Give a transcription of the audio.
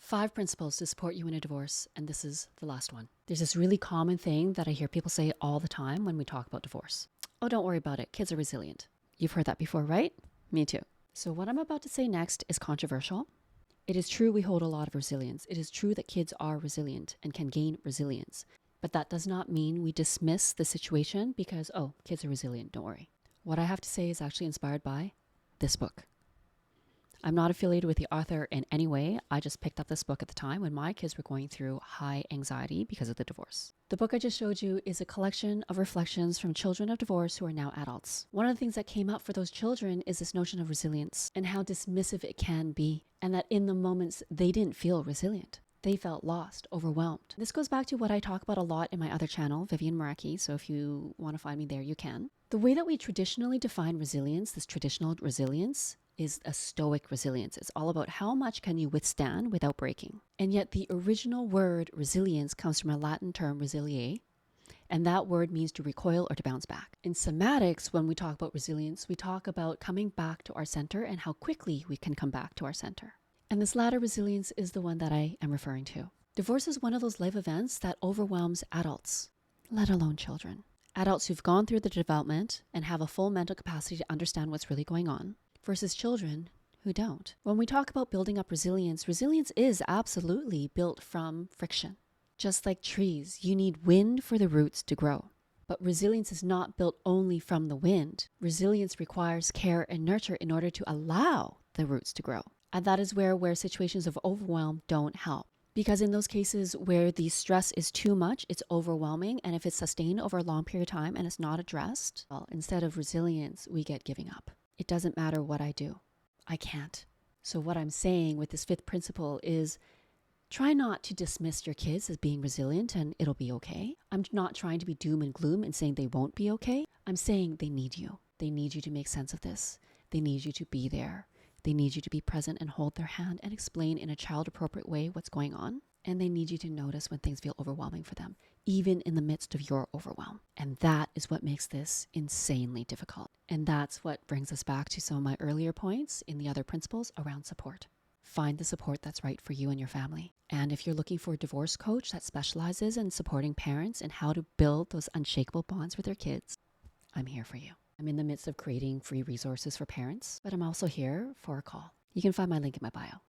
5 principles to support you in a divorce, and this is the last one. There's this really common thing that I hear people say all the time when we talk about divorce. Oh, don't worry about it. Kids are resilient. You've heard that before, right? Me too. So what I'm about to say next is controversial. It is true we hold a lot of resilience. It is true that kids are resilient and can gain resilience. But that does not mean we dismiss the situation because, oh, kids are resilient, don't worry. What I have to say is actually inspired by this book. I'm not affiliated with the author in any way. I just picked up this book at the time when my kids were going through high anxiety because of the divorce. The book I just showed you is a collection of reflections from children of divorce who are now adults. One of the things that came up for those children is this notion of resilience and how dismissive it can be, and that in the moments they didn't feel resilient. They felt lost, overwhelmed. This goes back to what I talk about a lot in my other channel, Vivian Maraki, so if you want to find me there, you can. The way that we traditionally define resilience, this traditional resilience, is a stoic resilience. It's all about how much can you withstand without breaking. And yet the original word resilience comes from a Latin term resiliere, and that word means to recoil or to bounce back. In somatics, when we talk about resilience, we talk about coming back to our center and how quickly we can come back to our center. And this latter resilience is the one that I am referring to. Divorce is one of those life events that overwhelms adults, let alone children. Adults who've gone through the development and have a full mental capacity to understand what's really going on, versus children who don't. When we talk about building up resilience, resilience is absolutely built from friction. Just like trees, you need wind for the roots to grow. But resilience is not built only from the wind. Resilience requires care and nurture in order to allow the roots to grow. And that is where situations of overwhelm don't help. Because in those cases where the stress is too much, it's overwhelming. And if it's sustained over a long period of time and it's not addressed, well, instead of resilience, we get giving up. It doesn't matter what I do. I can't. So what I'm saying with this 5th principle is try not to dismiss your kids as being resilient and it'll be okay. I'm not trying to be doom and gloom and saying they won't be okay. I'm saying they need you. They need you to make sense of this. They need you to be there. They need you to be present and hold their hand and explain in a child-appropriate way what's going on. And they need you to notice when things feel overwhelming for them, even in the midst of your overwhelm. And that is what makes this insanely difficult. And that's what brings us back to some of my earlier points in the other principles around support. Find the support that's right for you and your family. And if you're looking for a divorce coach that specializes in supporting parents and how to build those unshakable bonds with their kids, I'm here for you. I'm in the midst of creating free resources for parents, but I'm also here for a call. You can find my link in my bio.